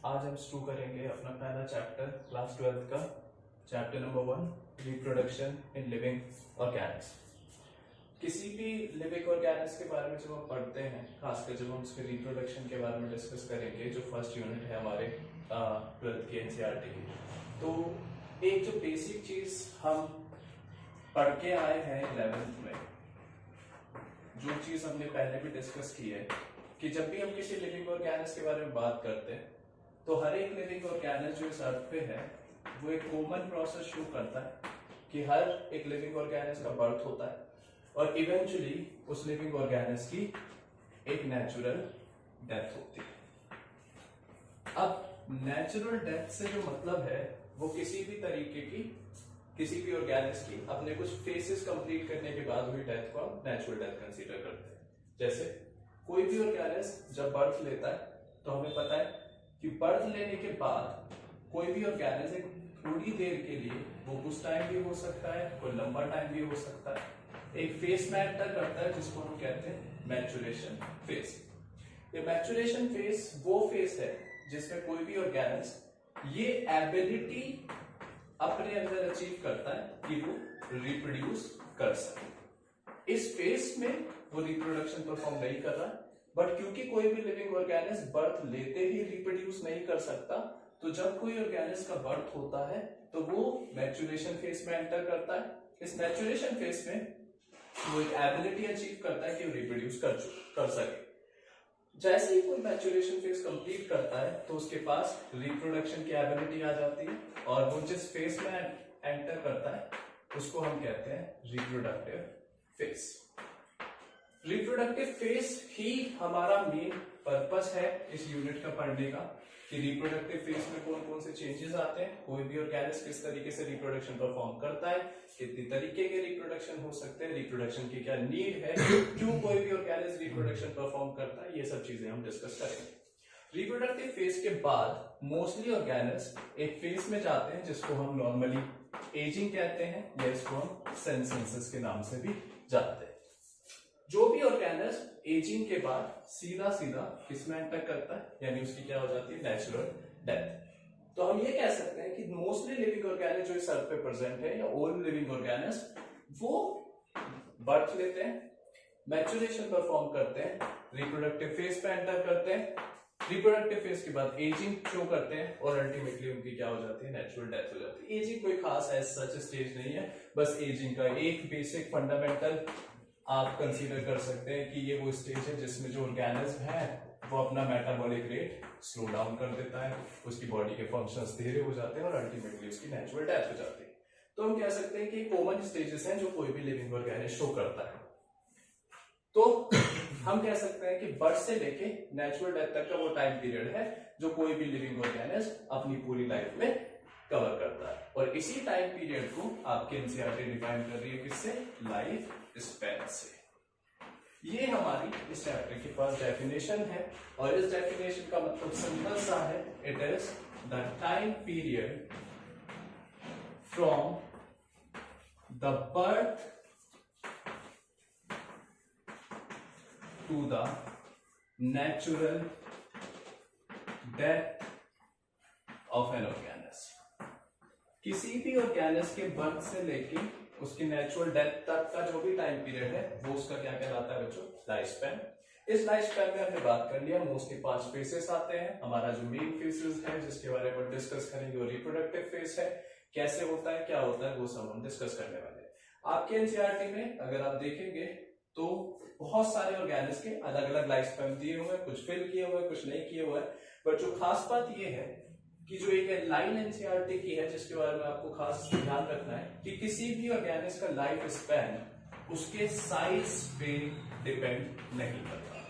आज हम शुरू करेंगे अपना पहला चैप्टर क्लास 12 का chapter number 1 reproduction in living Organics. किसी भी लिविंग ऑर्गेनिक्स के बारे में जब हम पढ़ते हैं, खासकर जब हम उसके रिप्रोडक्शन के बारे में डिस्कस करेंगे, जो फर्स्ट यूनिट है हमारे 12th के एनसीईआरटी की, तो एक जो बेसिक चीज हम पढ़ के आए हैं 11th में, जो चीज हमने पहले भी डिस्कस की है कि जब भी हम किसी लिविंग ऑर्गेनिक्स के बारे में बात करते हैं तो हर एक लिविंग ऑर्गेनिक्स जो इस अर्थ पे है वो एक कॉमन प्रोसेस शुरू करता है कि हर एक लिविंग ऑर्गेनिक्स का बर्थ होता है और इवेंचुअली उस लिविंग ऑर्गेनिक्स की एक नेचुरल डेथ होती है। अब नेचुरल डेथ से जो मतलब है वो किसी भी तरीके की किसी भी ऑर्गेनिक्स की अपने कुछ फेसेस कंप्लीट करने के बाद हुई डेथ को हम नेचुरल डेथ कंसीडर करते हैं। जैसे कोई भी ऑर्गेनिक्स जब बर्थ लेता है तो हमें पता है कि बर्थ लेने के बाद कोई भी ऑर्गेनिक्स एक थोड़ी देर के लिए, वो कुछ टाइम भी हो सकता है, कोई लंबा टाइम भी हो सकता है, एक फेस में एंटर करता है जिसको हम कहते हैं मैच्योरेशन फेज। ये मैच्योरेशन फेज वो फेज है जिसमें कोई भी ऑर्गेनिक्स ये एबिलिटी अपने अंदर अचीव करता है कि वो रिप्रोड्यूस कर सके। इस फेज में वो रिप्रोडक्शन परफॉर्म नहीं कर रहा है, बट क्योंकि कोई भी लिविंग ऑर्गेनिक्स बर्थ लेते ही रिप्रोड्यूस नहीं कर सकता, तो जब कोई ऑर्गेनिक्स का बर्थ होता है तो वो मैच्योरेशन फेज में एंटर करता है। इस मैच्योरेशन फेज में वो एक एबिलिटी अचीव करता है कि वो रिप्रोड्यूस कर सके। जैसे ही कोई मैच्योरेशन फेज कंप्लीट करता है तो उसके पास रिप्रोडक्शन की एबिलिटी आ जाती है और वो जिस फेज में एंटर करता है उसको हम कहते हैं रिप्रोडक्टिव फेज। रिप्रोडक्टिव फेज ही हमारा मेन पर्पस है इस यूनिट का पढ़ने का, कि रिप्रोडक्टिव फेज में कौन कौन से चेंजेस आते हैं, कोई भी ऑर्गेनिक्स किस तरीके से रिप्रोडक्शन परफॉर्म करता है, कितने तरीके के रिप्रोडक्शन हो सकते हैं, रिप्रोडक्शन की क्या नीड है, क्यों कोई भी ऑर्गेनिक्स रिप्रोडक्शन परफॉर्म करता है, ये सब चीजें हम डिस्कस करेंगे। रिप्रोडक्टिव फेज के बाद मोस्टली ऑर्गेनिक्स एक फेज में जाते हैं जिसको हम नॉर्मली एजिंग कहते हैं या इसको हम सेनेसेंस के नाम से भी जानते हैं। जो भी ऑर्गेनिक्स एजिंग के बाद सीधा किसमें एंटर करता है, यानी उसकी क्या हो जाती है नेचुरल डेथ। तो हम ये कह सकते हैं कि मोस्टली लिविंग ऑर्गेनिक्स जो इस अर्थ पे प्रेजेंट है या ऑल लिविंग ऑर्गेनिक्स वो बर्थ लेते हैं, मैच्योरेशन परफॉर्म करते हैं, रिप्रोडक्टिव फेज पे एंटर करते हैं, रिप्रोडक्टिव फेज के बाद एजिंग शो करते हैं और अल्टीमेटली उनकी क्या हो जाती है नेचुरल डेथ हो जाती है। एजिंग कोई खास सच स्टेज नहीं है, बस एजिंग का एक बेसिक फंडामेंटल आप कंसीडर कर सकते हैं कि ये वो स्टेज है जिसमें जो ऑर्गेनिज्म है वो अपना मेटाबॉलिक रेट स्लो डाउन कर देता है, उसकी बॉडी के फंक्शंस धीरे हो जाते हैं और अल्टीमेटली उसकी नेचुरल डेथ हो जाती है। तो हम कह सकते हैं कि कॉमन स्टेजेस हैं जो कोई भी लिविंग ऑर्गेनिज्म शो करता है। तो हम कह सकते हैं कि बर्थ से लेके नेचुरल डेथ तक का वो टाइम पीरियड है जो कोई भी लिविंग ऑर्गेनिज्म अपनी पूरी लाइफ में कवर करता है, और इसी टाइम पीरियड को आपके एनसीईआरटी डिफाइन कर रही है किससे, लाइफ स्पैन से। ये हमारी इस चैप्टर की फर्स्ट डेफिनेशन है और इस डेफिनेशन का मतलब सिंपल सा है, it is the time period from the birth to the natural death of an organics. किसी भी ऑर्गेनिक्स के बर्थ से लेके उसकी नेचुरल डेथ तक का जो भी टाइम पीरियड है वो उसका क्या कहलाता है बच्चों, लाइफ स्पैन। इस लाइफ स्पैन में हमने बात कर लिया मोस्टली 5 फेसेस आते हैं। हमारा जो मेन फेसेस है जिसके बारे में डिस्कस करेंगे वो रिप्रोडक्टिव फेज है, कैसे होता है क्या होता है वो सब हम डिस्कस करने वाले हैं। आपके एनसीईआरटी में अगर आप देखेंगे तो बहुत सारे ऑर्गेनिक्स के अलग अलग लाइफ स्पैन दिए हुए हैं, कुछ फिल किए हुए हैं, कुछ नहीं किए हुए हैं, बट जो खास बात ये है कि जो एक लाइन एनसीईआरटी की है जिसके बारे में आपको खास ध्यान रखना है कि किसी भी ऑर्गेनिक्स का लाइफ स्पैन उसके साइज पे डिपेंड नहीं करता।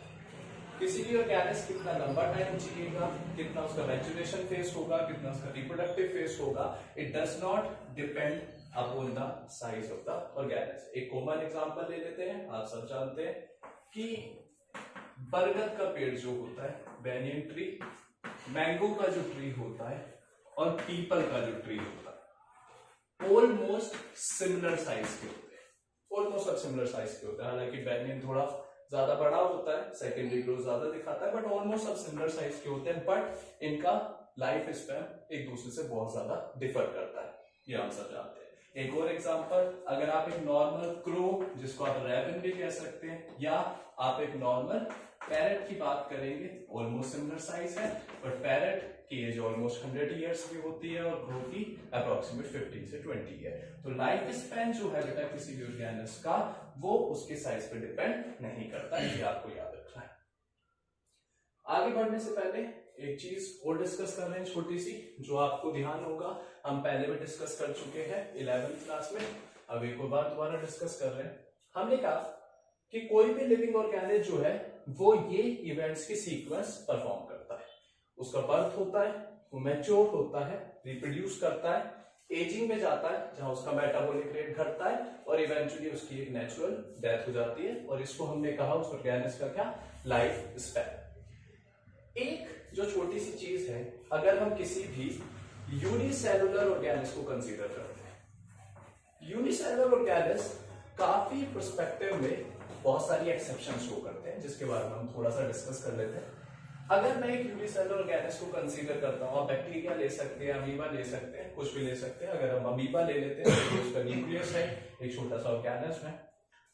किसी भी ऑर्गेनिक्स कितना लंबा टाइम जिएगा, कितना उसका मैच्योरेशन फेज होगा, कितना उसका रिप्रोडक्टिव फेज होगा, it does not depend upon the size of the Organics. एक कॉमन एग्जांपल ले लेते हैं, आप सब जानते हैं कि बरगद का पेड़ जो होता है, बैनियन ट्री, मैंगो का जो ट्री होता है और पीपल का जो ट्री होता है, ऑलमोस्ट सिमिलर साइज के होते हैं, ऑलमोस्ट सब सिमिलर साइज के होते हैं। हालांकि बैनियन थोड़ा ज्यादा बड़ा होता है, सेकेंडरी ग्रोथ ज्यादा दिखाता है, बट ऑलमोस्ट सब सिमिलर साइज के होते हैं, बट इनका लाइफ स्पैन एक दूसरे से बहुत ज्यादा डिफर करता है, ये हम सब जानते हैं। एक और एग्जांपल, अगर आप एक नॉर्मल क्रो, जिसको आप रेवन भी कह सकते हैं, या आप एक नॉर्मल पैरेट की बात करेंगे, ऑलमोस्ट सिमिलर साइज है, बट पैरेट की एज ऑलमोस्ट 100 ईयर्स की होती है और क्रो की अप्रोक्सीमेट 15 से 20 है। तो लाइफ स्पैन जो है बेटा किसी भी ऑर्गेनिज्म का, वो उसके साइज पे डिपेंड नहीं करता, ये आपको याद रखना है। आगे बढ़ने से पहले एक चीज और डिस्कस कर रहे हैं छोटी सी, जो आपको ध्यान होगा, हम पहले भी डिस्कस कर चुके हैं 11th क्लास में, अब एक और बार दोबारा डिस्कस कर रहे हैं। हमने कहा कि कोई भी लिविंग ऑर्गेनिज्म जो है वो ये इवेंट्स की सीक्वेंस परफॉर्म करता है। उसका बर्थ होता है, वो मैच्योर होता है, रिप्रोड्यूस करता है, एजिंग में जाता है जहां उसका मेटाबॉलिक रेट घटता है, और इवेंचुअली उसकी एक नेचुरल डेथ हो जाती है, और इसको हमने कहा उस ऑर्गेनिज्म का क्या, लाइफ स्पैन। एक जो छोटी सी चीज है, अगर हम किसी भी यूनिसेलुलर ऑर्गेनिज्म को कंसीडर करते हैं, यूनिसेलुलर ऑर्गेनिज्म काफी पर्सपेक्टिव में बहुत सारी एक्सेप्शन शो करते हैं, जिसके बारे में हम थोड़ा सा डिस्कस कर लेते हैं। अगर मैं एक यूनिसेलुलर ऑर्गेनिज्म को कंसीडर करता हूं, आप बैक्टीरिया ले सकते हैं, अमीबा ले सकते हैं, कुछ भी ले सकते हैं। अगर हम अमीबा ले लेते हैं तो उसका न्यूक्लियस है, एक छोटा सा ऑर्गेनिज्म है।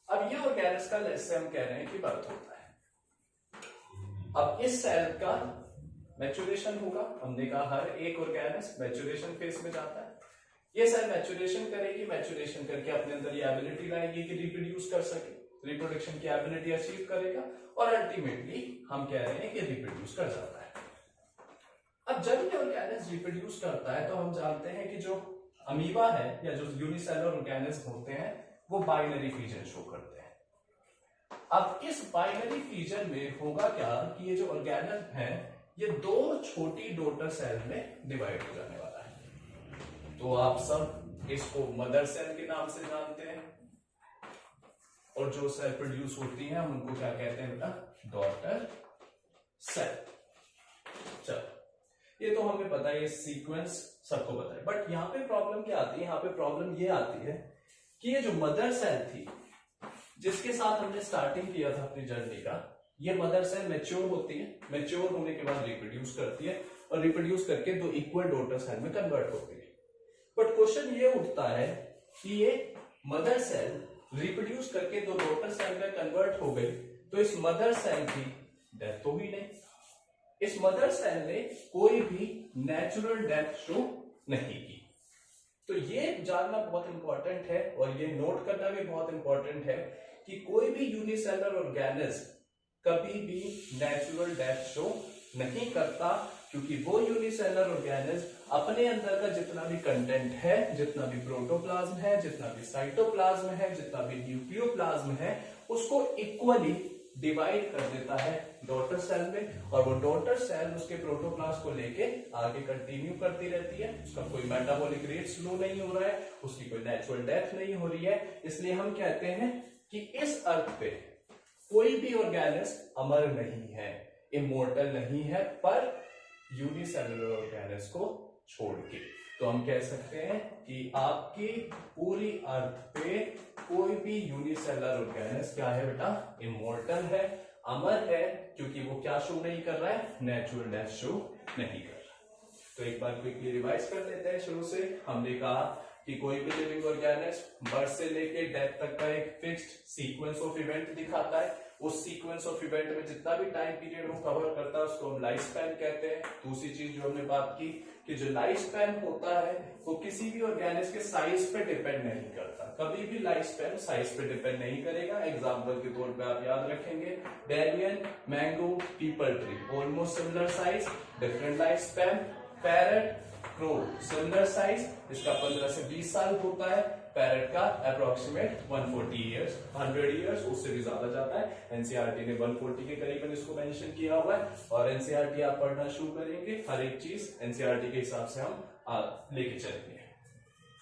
अब ये ऑर्गेनिज्म का जैसे हम कह रहे हैं कि बर्थ होता है। अब इस सेल का मैच्योरेशन होगा, हमने कहा हर एक ऑर्गेनिज्म मैच्योरेशन फेज में जाता है। ये सेल मैच्योरेशन करेगी, मैच्योरेशन करके अपने अंदर ये एबिलिटी लाएगी कि रिप्रोड्यूस कर सके, रिप्रोडक्शन की एबिलिटी अचीव करेगा, और अल्टीमेटली हम कह रहे हैं कि रिप्रोड्यूस कर जाता है। अब जब ये ऑर्गेनिज्म रिप्रोड्यूस करता है तो हम जानते हैं कि जो अमीबा है या जो यूनिसेलुलर ऑर्गेनिज्म होते हैं वो बाइनरी फीजन शो करते हैं। अब इस बाइनरी फीजन में होगा क्या कि ये जो ऑर्गेनिज्म है ये दो छोटी डॉटर सेल में डिवाइड हो जाने वाला है। तो आप सब इसको मदर सेल के नाम से जानते हैं, और जो सेल प्रोड्यूस होती हैं हम उनको क्या कहते हैं बेटा, डॉटर सेल। चलो ये तो हमें पता है, ये सीक्वेंस सबको पता है, बट यहां पे प्रॉब्लम क्या आती है, यहां पे प्रॉब्लम ये आती है कि ये जो मदर सेल थी जिसके साथ हमने स्टार्टिंग किया था अपनी जर्नी का, ये मदर सेल मैच्योर होती है, मैच्योर होने के बाद रिप्रोड्यूस करती है, और रिप्रोड्यूस करके दो इक्वल डॉटर सेल में कन्वर्ट होती है। बट क्वेश्चन ये उठता है कि ये मदर सेल रिप्रोड्यूस करके दो डॉटर सेल में कन्वर्ट हो गई, तो इस मदर सेल की डेथ तो हुई नहीं, इस मदर सेल ने कोई भी नेचुरल डेथ शो नहीं की। तो ये जानना बहुत इंपॉर्टेंट है, और ये नोट करना भी बहुत इंपॉर्टेंट है कि कोई भी यूनिसेलुलर ऑर्गेनिज्म कभी भी नेचुरल डेथ शो नहीं करता, क्योंकि वो यूनिसेलुलर ऑर्गेनिज्म अपने अंदर का जितना भी कंटेंट है, जितना भी प्रोटोप्लाज्म है, जितना भी साइटोप्लाज्म है, जितना भी न्यूक्लियोप्लाज्म है, उसको इक्वली डिवाइड कर देता है डॉटर सेल में, और वो डॉटर सेल उसके प्रोटोप्लाज्म को लेके आगे कंटिन्यू करती रहती है। उसका कोई मेटाबॉलिक रेट स्लो नहीं हो रहा है, उसकी कोई नेचुरल डेथ नहीं हो रही है। इसलिए हम कहते हैं कि इस अर्थ पे कोई भी ऑर्गेनिज्म अमर नहीं है, इमोर्टल नहीं है, पर यूनिसेलुलर ऑर्गेनिज्म को छोड़ के। तो हम कह सकते हैं कि आपकी पूरी अर्थ पे कोई भी यूनिसेलुलर ऑर्गेनिज्म क्या है बेटा, इमोर्टल है, अमर है, क्योंकि वो क्या शो नहीं कर रहा है, नेचुरल डेथ शो नहीं कर रहा। तो एक बार क्विकली रिवाइज कर लेते हैं शुरू से। हमने कहा कि कोई भी लिविंग ऑर्गेनिज्म बर्थ से लेके डेथ तक का एक फिक्स्ड सीक्वेंस ऑफ इवेंट दिखाता है। उस सीक्वेंस ऑफ इवेंट में जितना भी टाइम पीरियड वो कवर करता है उसको हम लाइफ स्पैन कहते हैं। दूसरी चीज जो हमने बात की कि जो लाइफ स्पैन होता है वो किसी भी ऑर्गेनिज्म के साइज पे डिपेंड नहीं करता, कभी भी लाइफ स्पैन साइज पे डिपेंड नहीं करेगा। एग्जांपल के तौर पे आप याद रखेंगे, डेलियन, mango, peepal tree, almost similar size, different life span. Parrot, crow, similar size, इसका 15 से 20 साल होता है। पैरेट का अप्रोक्सीमेट 140 ईयर्स, 100 ईयर्स, उससे भी ज्यादा जाता है। एनसीईआरटी ने 140 के करीबन इसको मेंशन किया हुआ है, और एनसीईआरटी आप पढ़ना शुरू करेंगे, हर एक चीज एनसीईआरटी के हिसाब से हम लेके चलेंगे।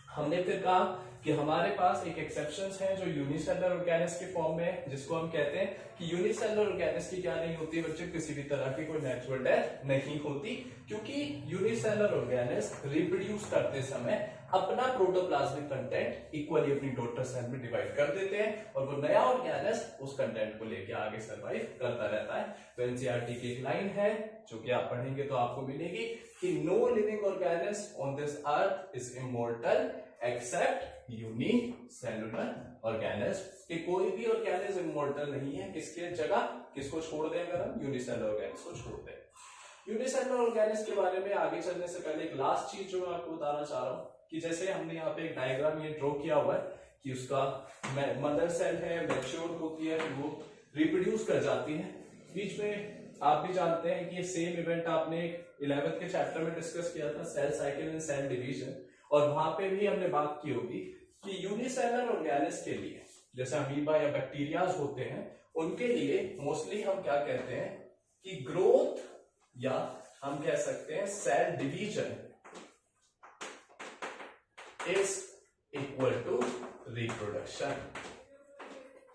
हमने फिर कहा कि हमारे पास एक एक्सेप्शंस है जो यूनिसेलुलर ऑर्गेनिज्म के फॉर्म में है, जिसको हम कहते हैं कि यूनिसेलुलर ऑर्गेनिज्म की क्या नहीं होती बच्चे, किसी भी तरह की कोई नेचुरल डेथ नहीं होती, क्योंकि यूनिसेलुलर ऑर्गेनिज्म रिप्रोड्यूस करते समय अपना प्रोटोप्लाज्मिक कंटेंट इक्वली अपनी डॉटर सेल में डिवाइड कर देते हैं और वो नया ऑर्गेनस उस कंटेंट को लेके आगे सर्वाइव करता रहता है। तो एनसीईआरटी की एक लाइन है जो कि आप पढ़ेंगे तो आपको मिलेगी कि no living organisms on this earth is immortal except unicellular organisms, कि कोई भी ऑर्गेनस इमॉर्टल नहीं है। किसके जगह किसको छोड़ दें अगर हम? यूनिसेलुलर ऑर्गेनस को छोड़ दें। यूनिसेलुलर ऑर्गेनस के बारे में आगे चलने से पहले एक लास्ट चीज जो मैं आपको बताना चाह रहा हूं कि जैसे हमने यहाँ पे एक डायग्राम ये ड्रॉ किया हुआ है कि उसका मदर सेल है, मैच्योर होती है, वो रिप्रोड्यूस कर जाती है। बीच में आप भी जानते हैं कि ये सेम इवेंट आपने 11th के चैप्टर में डिस्कस किया था, cell cycle and cell division, और वहां पे भी हमने बात की होगी कि यूनिसेलुलर ऑर्गेनस के लिए जैसे अमीबा या बैक्टीरियाज होते हैं उनके लिए मोस्टली हम क्या कहते हैं कि ग्रोथ या हम कह सकते हैं cell division is equal to reproduction,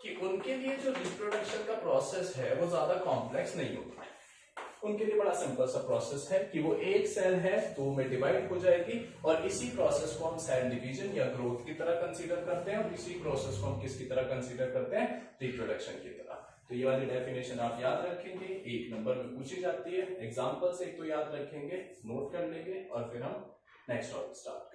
कि उनके लिए जो रिप्रोडक्शन का प्रोसेस है वो ज्यादा कॉम्प्लेक्स नहीं होता है। उनके लिए बड़ा सिंपल सा प्रोसेस है कि वो एक सेल है तो में डिवाइड हो जाएगी, और इसी प्रोसेस को हम सेल डिवीजन या ग्रोथ की तरह कंसीडर करते हैं, और इसी प्रोसेस को हम किसकी तरह कंसीडर करते हैं? रिप्रोडक्शन की तरह। तो ये वाली डेफिनेशन आप याद रखेंगे, 1 नंबर में पूछी जाती है। एग्जांपल्स एक तो याद रखेंगे, नोट कर लेंगे, और फिर हम नेक्स्ट टॉपिक स्टार्ट